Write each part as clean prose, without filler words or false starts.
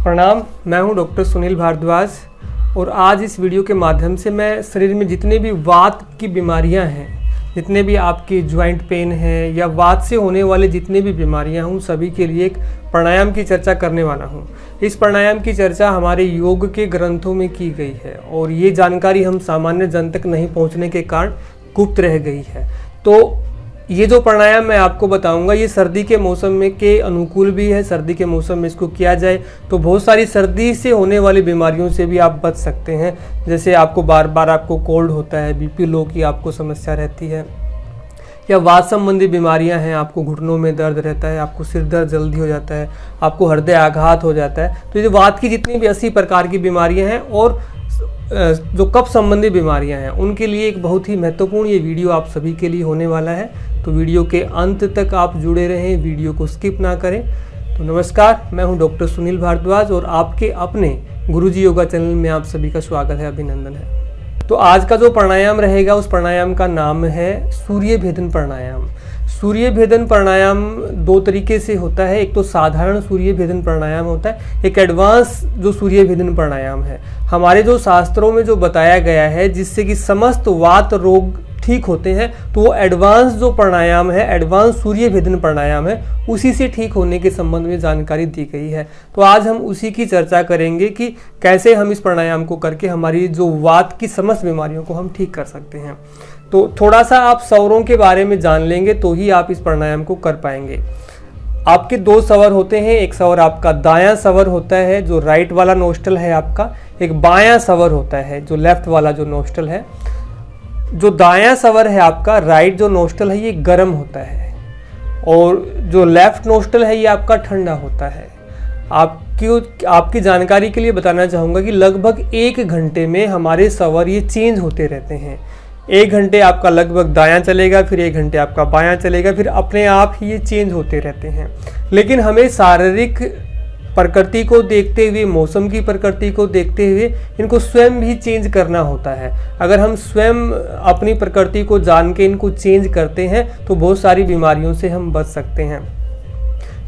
प्रणाम, मैं हूं डॉक्टर सुनील भारद्वाज और आज इस वीडियो के माध्यम से मैं शरीर में जितने भी वात की बीमारियां हैं, जितने भी आपकी ज्वाइंट पेन है या वात से होने वाले जितने भी बीमारियां हैं, उन सभी के लिए एक प्राणायाम की चर्चा करने वाला हूं। इस प्राणायाम की चर्चा हमारे योग के ग्रंथों में की गई है और ये जानकारी हम सामान्य जन तक नहीं पहुँचने के कारण गुप्त रह गई है। तो ये जो प्राणायाम मैं आपको बताऊंगा ये सर्दी के मौसम में के अनुकूल भी है। सर्दी के मौसम में इसको किया जाए तो बहुत सारी सर्दी से होने वाली बीमारियों से भी आप बच सकते हैं। जैसे आपको बार बार आपको कोल्ड होता है, बीपी लो की आपको समस्या रहती है, या वात संबंधी बीमारियां हैं, आपको घुटनों में दर्द रहता है, आपको सिर दर्द जल्दी हो जाता है, आपको हृदय आघात हो जाता है। तो ये वात की जितनी भी 80 प्रकार की बीमारियां हैं और जो कफ संबंधी बीमारियां हैं उनके लिए एक बहुत ही महत्वपूर्ण ये वीडियो आप सभी के लिए होने वाला है। तो वीडियो के अंत तक आप जुड़े रहें, वीडियो को स्किप ना करें। तो नमस्कार, मैं हूं डॉक्टर सुनील भारद्वाज और आपके अपने गुरुजी योगा चैनल में आप सभी का स्वागत है, अभिनंदन है। तो आज का जो प्राणायाम रहेगा उस प्राणायाम का नाम है सूर्य भेदन प्राणायाम। सूर्य भेदन प्राणायाम दो तरीके से होता है। एक तो साधारण सूर्य भेदन प्राणायाम होता है, एक एडवांस जो सूर्य भेदन प्राणायाम है। हमारे जो शास्त्रों में जो बताया गया है जिससे कि समस्त वात रोग ठीक होते हैं, तो वो एडवांस जो प्राणायाम है, एडवांस सूर्य भेदन प्राणायाम है, उसी से ठीक होने के संबंध में जानकारी दी गई है। तो आज हम उसी की चर्चा करेंगे कि कैसे हम इस प्राणायाम को करके हमारी जो वात की समस्त बीमारियों को हम ठीक कर सकते हैं। तो थोड़ा सा आप स्वरों के बारे में जान लेंगे तो ही आप इस प्राणायाम को कर पाएंगे। आपके दो स्वर होते हैं, एक स्वर आपका दायां स्वर होता है जो राइट वाला नोस्ट्रल है आपका, एक बायां स्वर होता है जो लेफ्ट वाला जो नोस्ट्रल है। जो दायां स्वर है आपका, राइट जो नोस्ट्रल है, ये गर्म होता है और जो लेफ्ट नोस्ट्रल है ये आपका ठंडा होता है। आपकी जानकारी के लिए बताना चाहूँगा कि लगभग 1 घंटे में हमारे स्वर ये चेंज होते रहते हैं। 1 घंटे आपका लगभग दायां चलेगा, फिर 1 घंटे आपका बायां चलेगा, फिर अपने आप ही ये चेंज होते रहते हैं। लेकिन हमें शारीरिक प्रकृति को देखते हुए, मौसम की प्रकृति को देखते हुए इनको स्वयं भी चेंज करना होता है। अगर हम स्वयं अपनी प्रकृति को जान के इनको चेंज करते हैं तो बहुत सारी बीमारियों से हम बच सकते हैं।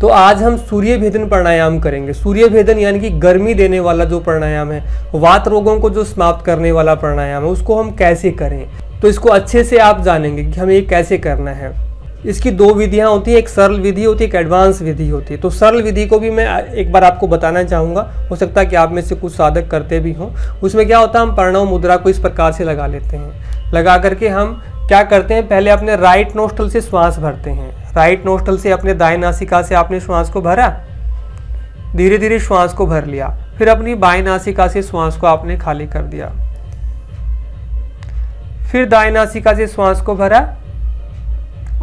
तो आज हम सूर्य भेदन प्राणायाम करेंगे। सूर्य भेदन यानी कि गर्मी देने वाला जो प्राणायाम है, वात रोगों को जो समाप्त करने वाला प्राणायाम है, उसको हम कैसे करें, तो इसको अच्छे से आप जानेंगे कि हमें ये कैसे करना है। इसकी 2 विधियां होती हैं, एक सरल विधि होती है, एक एडवांस विधि होती है। तो सरल विधि को भी मैं एक बार आपको बताना चाहूँगा, हो सकता है कि आप में से कुछ साधक करते भी हों। उसमें क्या होता है, हम प्रणव मुद्रा को इस प्रकार से लगा लेते हैं। लगा करके हम क्या करते हैं, पहले अपने राइट नोस्ट्रल से श्वास भरते हैं। राइट नोस्ट्रल से अपने दाएं नासिका से आपने श्वास को भरा, धीरे धीरे श्वास को भर लिया, फिर अपनी बाएं नासिका से श्वास को आपने खाली कर दिया, फिर दाएं नासिका से श्वास को भरा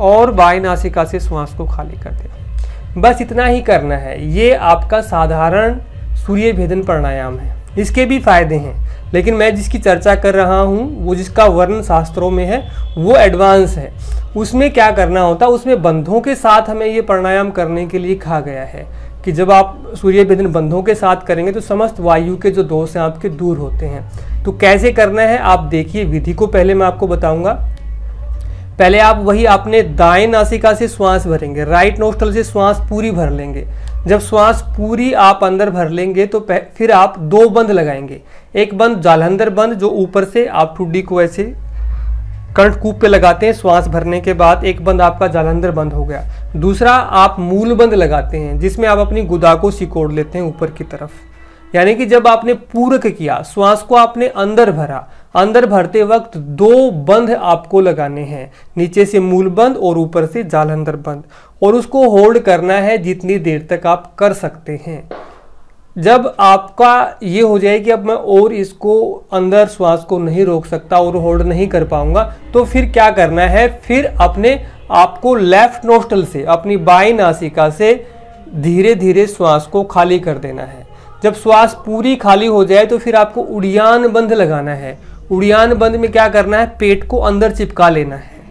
और बाएं नासिका से श्वास को खाली कर दिया। बस इतना ही करना है। ये आपका साधारण सूर्य भेदन प्राणायाम है। इसके भी फायदे हैं, लेकिन मैं जिसकी चर्चा कर रहा हूँ वो जिसका वर्णन शास्त्रों में है वो एडवांस है। उसमें क्या करना होता है, उसमें बंधों के साथ हमें ये प्राणायाम करने के लिए कहा गया है कि जब आप सूर्य भेदन बंधों के साथ करेंगे तो समस्त वायु के जो दोष हैं आपके दूर होते हैं। तो कैसे करना है आप देखिए। विधि को पहले मैं आपको बताऊंगा। पहले आप वही अपने दाएं नासिका से श्वास भरेंगे, राइट नोस्ट्रल से श्वास पूरी भर लेंगे। जब श्वास पूरी आप अंदर भर लेंगे तो फिर आप 2 बंद लगाएंगे। एक बंद जालंधर बंद जो ऊपर से आप ठुड्डी को ऐसे कर्णकूप पे लगाते हैं श्वास भरने के बाद, एक बंद आपका जालंधर बंद हो गया। दूसरा आप मूल बंद लगाते हैं जिसमें आप अपनी गुदा को सिकोड़ लेते हैं ऊपर की तरफ। यानी कि जब आपने पूरक किया, श्वास को आपने अंदर भरा, अंदर भरते वक्त 2 बंद आपको लगाने हैं, नीचे से मूल बंद और ऊपर से जालंधर बंद, और उसको होल्ड करना है जितनी देर तक आप कर सकते हैं। जब आपका ये हो जाए कि अब मैं और इसको अंदर श्वास को नहीं रोक सकता और होल्ड नहीं कर पाऊंगा, तो फिर क्या करना है, फिर अपने आपको लेफ्ट नोस्ट्रल से, अपनी बाईं नासिका से धीरे धीरे श्वास को खाली कर देना है। जब श्वास पूरी खाली हो जाए तो फिर आपको उड़ियान बंद लगाना है। उड़ियान बंद में क्या करना है, पेट को अंदर चिपका लेना है।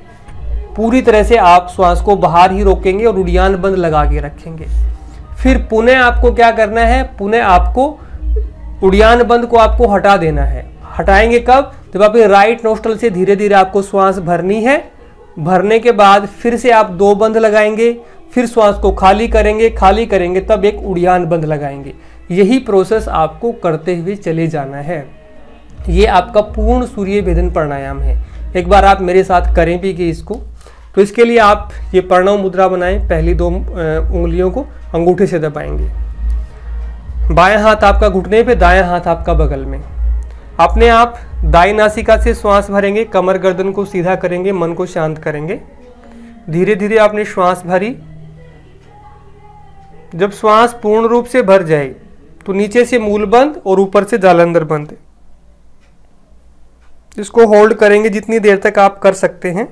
पूरी तरह से आप श्वास को बाहर ही रोकेंगे और उड़ियान बंद लगा के रखेंगे। फिर पुनः आपको क्या करना है, पुनः आपको उड़ियान बंद को आपको हटा देना है। हटाएंगे कब, जब आप राइट नोस्ट्रल से धीरे धीरे आपको श्वास भरनी है। भरने के बाद फिर से आप 2 बंद लगाएंगे, फिर श्वास को खाली करेंगे तब एक उड़ान बंद लगाएंगे। यही प्रोसेस आपको करते हुए चले जाना है। ये आपका पूर्ण सूर्य भेदन प्राणायाम है। एक बार आप मेरे साथ करें भी कि इसको, तो इसके लिए आप ये प्रणव मुद्रा बनाएं। पहली 2 उंगलियों को अंगूठे से दबाएंगे। बायां हाथ आपका घुटने पे, दायां हाथ आपका बगल में। अपने आप दाई नासिका से श्वास भरेंगे, कमर गर्दन को सीधा करेंगे, मन को शांत करेंगे। धीरे धीरे आपने श्वास भरी। जब श्वास पूर्ण रूप से भर जाए तो नीचे से मूल बंद और ऊपर से जालंधर बंद। इसको होल्ड करेंगे जितनी देर तक आप कर सकते हैं।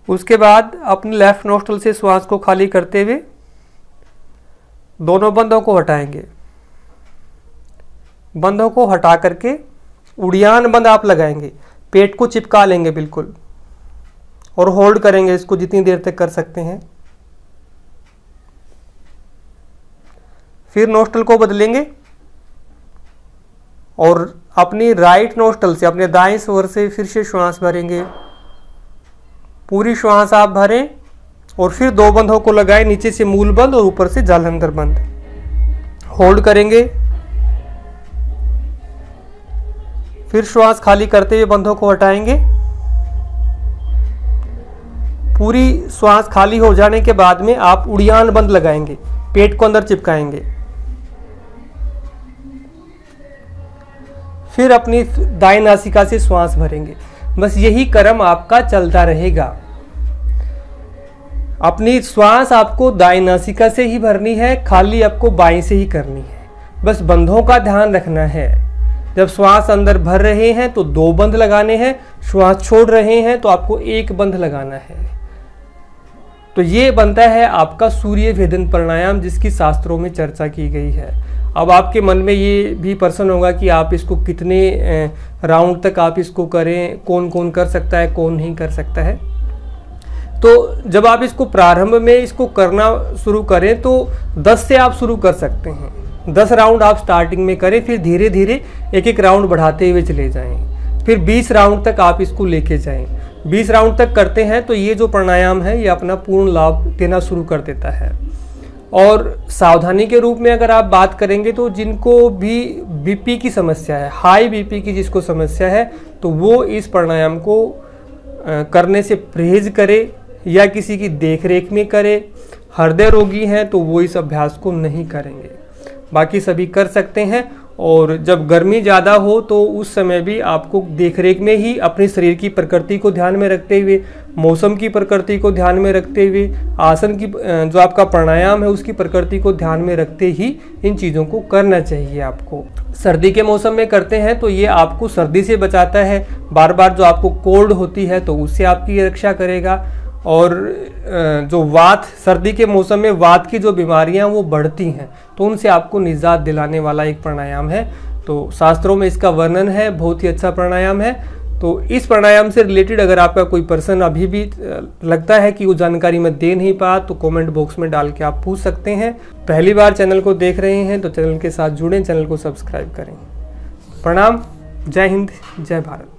उसके बाद अपने लेफ्ट नोस्ट्रल से श्वास को खाली करते हुए दोनों बंधों को हटाएंगे। बंधों को हटा करके उड़ान बंद आप लगाएंगे, पेट को चिपका लेंगे बिल्कुल और होल्ड करेंगे इसको जितनी देर तक कर सकते हैं। फिर नोस्ट्रल को बदलेंगे और अपनी राइट नोस्ट्रल से, अपने दाएं स्वर से फिर से श्वास भरेंगे। पूरी श्वास आप भरें और फिर 2 बंधों को लगाएं, नीचे से मूल बंद और ऊपर से जालंधर बंद। होल्ड करेंगे। फिर श्वास खाली करते हुए बंधों को हटाएंगे। पूरी श्वास खाली हो जाने के बाद में आप उड़ान बंद लगाएंगे, पेट को अंदर चिपकाएंगे। फिर अपनी दाएं नासिका से श्वास भरेंगे। बस यही क्रम आपका चलता रहेगा। अपनी श्वास आपको दाएं नासिका से ही भरनी है, खाली आपको बाएं से ही करनी है। बस बंधों का ध्यान रखना है। जब श्वास अंदर भर रहे हैं तो 2 बंध लगाने हैं, श्वास छोड़ रहे हैं तो आपको 1 बंध लगाना है। तो ये बनता है आपका सूर्य भेदन प्राणायाम, जिसकी शास्त्रों में चर्चा की गई है। अब आपके मन में ये भी प्रश्न होगा कि आप इसको कितने राउंड तक आप इसको करें, कौन कौन कर सकता है, कौन नहीं कर सकता है। तो जब आप इसको प्रारंभ में इसको करना शुरू करें तो 10 से आप शुरू कर सकते हैं। 10 राउंड आप स्टार्टिंग में करें, फिर धीरे धीरे एक राउंड बढ़ाते हुए चले जाएं। फिर 20 राउंड तक आप इसको लेके जाएं। 20 राउंड तक करते हैं तो ये जो प्राणायाम है ये अपना पूर्ण लाभ देना शुरू कर देता है। और सावधानी के रूप में अगर आप बात करेंगे तो जिनको भी बीपी की समस्या है, हाई बीपी की जिसको समस्या है, तो वो इस प्राणायाम को करने से परहेज करे या किसी की देखरेख में करे। हृदय रोगी हैं तो वो इस अभ्यास को नहीं करेंगे, बाकी सभी कर सकते हैं। और जब गर्मी ज़्यादा हो तो उस समय भी आपको देखरेख में ही अपने शरीर की प्रकृति को ध्यान में रखते हुए, मौसम की प्रकृति को ध्यान में रखते हुए, आसन की जो आपका प्राणायाम है उसकी प्रकृति को ध्यान में रखते ही इन चीज़ों को करना चाहिए आपको। सर्दी के मौसम में करते हैं तो ये आपको सर्दी से बचाता है। बार बार जो आपको कोल्ड होती है तो उससे आपकी रक्षा करेगा। और जो वात, सर्दी के मौसम में वात की जो बीमारियां वो बढ़ती हैं तो उनसे आपको निजात दिलाने वाला एक प्राणायाम है। तो शास्त्रों में इसका वर्णन है, बहुत ही अच्छा प्राणायाम है। तो इस प्राणायाम से रिलेटेड अगर आपका कोई पर्सन अभी भी लगता है कि वो जानकारी मैं दे नहीं पा तो कमेंट बॉक्स में डाल के आप पूछ सकते हैं। पहली बार चैनल को देख रहे हैं तो चैनल के साथ जुड़ें, चैनल को सब्सक्राइब करें। प्रणाम, जय हिंद, जय भारत।